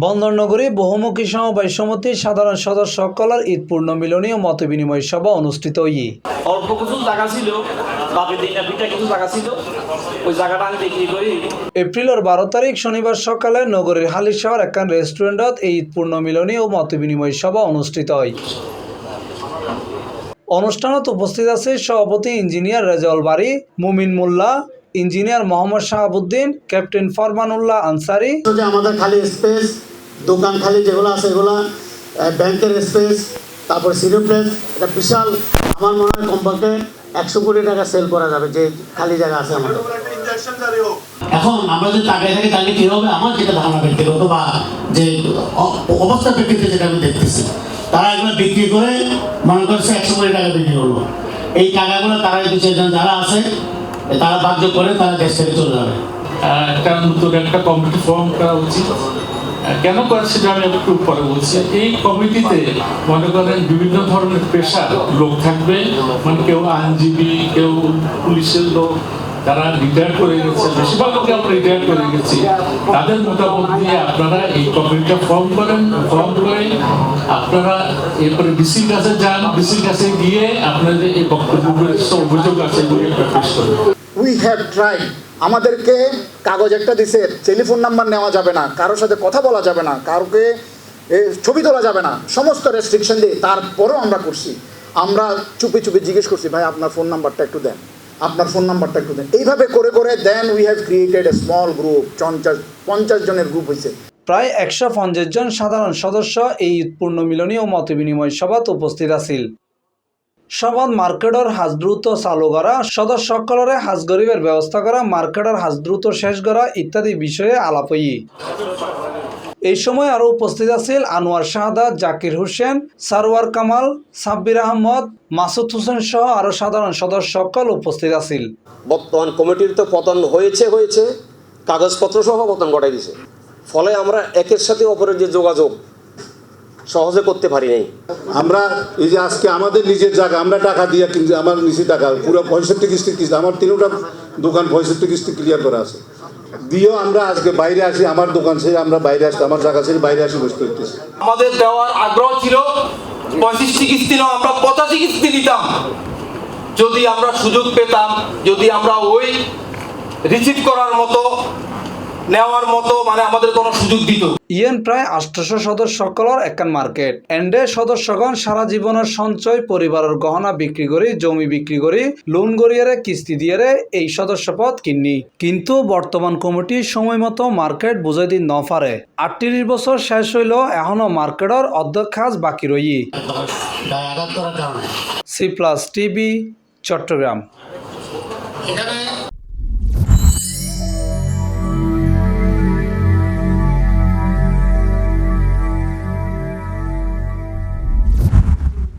বন্দরনগরী বহুমুখী সমবায় সমিতির সাধারণ সদস্য সকলের ঈদ পূর্ণ মিলনী ও মত বিনিময় সভা অনুষ্ঠিত অল্প কিছু জায়গা ছিল, কিছু জায়গা ছিল, ওই জায়গাটা আমি বিক্রি করি। এপ্রিলের 12 তারিখ শনিবার সকালে নগরীর হালিশহর একখান রেস্টুরেন্টত এই ঈদ পূর্ণ মিলনী ও মত বিনিময় সভা অনুষ্ঠিত হয়। অনুষ্ঠানত উপস্থিত আছে সভাপতি ইঞ্জিনিয়ার রেজাউল বারী, মুমিন মোল্লা, ইঞ্জিনিয়ার মোহাম্মদ শাহাবুদ্দিন, ক্যাপ্টেন ফরমানুল্লাহ আনসারি। আমাদের খালি স্পেস, দোকান খালি যেগুলো আছে এগুলো, ব্যাংকের স্পেস, তারপর সিরিপ্লেস, এটা বিশাল, আমার মনে হয় কমপক্ষে 100 কোটি টাকা সেল করা যাবে যে খালি জায়গা আছে আমাদের। এখন আমরা যে তাকায় থাকি তাকে কি হবে, আমার যেটা ধারণা ব্যক্তিগত বা যে অবস্থা প্রেক্ষিতে যেটা আমি দেখতেছি, তারা এগুলো বিক্রি করে মনে করছে 100 কোটি টাকা বিক্রি করবো। এই টাকাগুলো তারা দুজন যারা আছে তারা বাধ্য করে তারা দেশ থেকে চলে যাবে। একটা নতুন একটা কমিটি ফর্ম করা উচিত। কেন করে সেটা আমি একটু পরে বলছি। এই কমিটিতে মনে করেন বিভিন্ন ধরনের পেশার লোক থাকবে, মানে কেউ আইনজীবী, কেউ পুলিশের লোক, যারা রিটায়ার করে গেছে, বেশিরভাগ লোকে আমরা রিটায়ার করে গেছি, তাদের মতামত দিয়ে আপনারা এই কমিটিটা ফর্ম করেন। ফর্ম করে আপনারা এরপরে ডিসির কাছে যান, ডিসির কাছে গিয়ে আপনাদের এই বক্তব্যগুলো অভিযোগ আছে এগুলো পেশ করেন। উই হ্যাভ ট্রাইড, আমাদেরকে কাগজ একটা দিছে, টেলিফোন নাম্বার নেওয়া যাবে না, কারোর সাথে কথা বলা যাবে না, কারোকে ছবি তোলা যাবে না, সমস্ত রেস্ট্রিকশন দিয়ে তারপরও আমরা করছি। আমরা চুপি চুপি জিজ্ঞেস করছি, ভাই আপনার ফোন নাম্বারটা একটু দেন, আপনার ফোন নাম্বারটা একটু দেন। এইভাবে করে করে দেন we have created a small group, 50 জনের গ্রুপ হয়েছে। প্রায় 150 জন সাধারণ সদস্য এই ঈদ পূর্ণ মিলনী ও মত বিনিময় সভাত উপস্থিত আছিল। সভাত মার্কেটর হাজ দ্রুত চালু করা, সদস্য সকলরে হাজ গরিবের ব্যবস্থা করা, মার্কেটর হাজ দ্রুত শেষ করা ইত্যাদি বিষয়ে আলাপ হই। এই সময় আরও উপস্থিত আছিল আনোয়ার শাহাদাত, জাকির হোসেন, সারওয়ার কামাল, সাব্বির আহমদ, মাসুদ হোসেন সহ আরও সাধারণ সদস্য সকল উপস্থিত আছিল। বর্তমান কমিটির তো পতন হয়েছে, কাগজপত্র সহ পতন ঘটাই দিছে, ফলে আমরা একের সাথে অপরের যে যোগাযোগ সহজে করতে পারি নাই। আমরা এই যে আজকে আমাদের নিজের জায়গা, আমরা টাকা দিয়ে কিন্তু আমার নিজের টাকা পুরো 65 কিস্তি, আমার 3টা দোকান 65 কিস্তি ক্লিয়ার করা আছে, দিয়েও আমরা আজকে বাইরে আসি, আমার দোকান ছেড়ে আমরা বাইরে আসতে, আমার জায়গা ছেড়ে বাইরে আসি বসে করতেছি। আমাদের দেওয়ার আগ্রহ ছিল 65 কিস্তি নয়, আমরা 85 কিস্তি দিতাম যদি আমরা সুযোগ পেতাম, যদি আমরা ওই রিসিভ করার মতো, নেওয়ার মতো মানে আমাদের কোনো সুযোগ দিত। প্রায় 800 সদস্য সকলের একখান মার্কেট এন্ডে সদস্যগণ সারা জীবনের সঞ্চয়, পরিবারের গহনা বিক্রি করি, জমি বিক্রি করি, লোন গড়িয়ারে কিস্তি দিয়ে এই সদস্যপদ কিনি। কিন্তু বর্তমান কমিটি সময় মতো মার্কেট বুঝাই দিন নপারে। 38 বছর শেষ হইল, এখনো মার্কেটের অর্ধেক কাজ বাকি রই। C+ TV, Chittagong.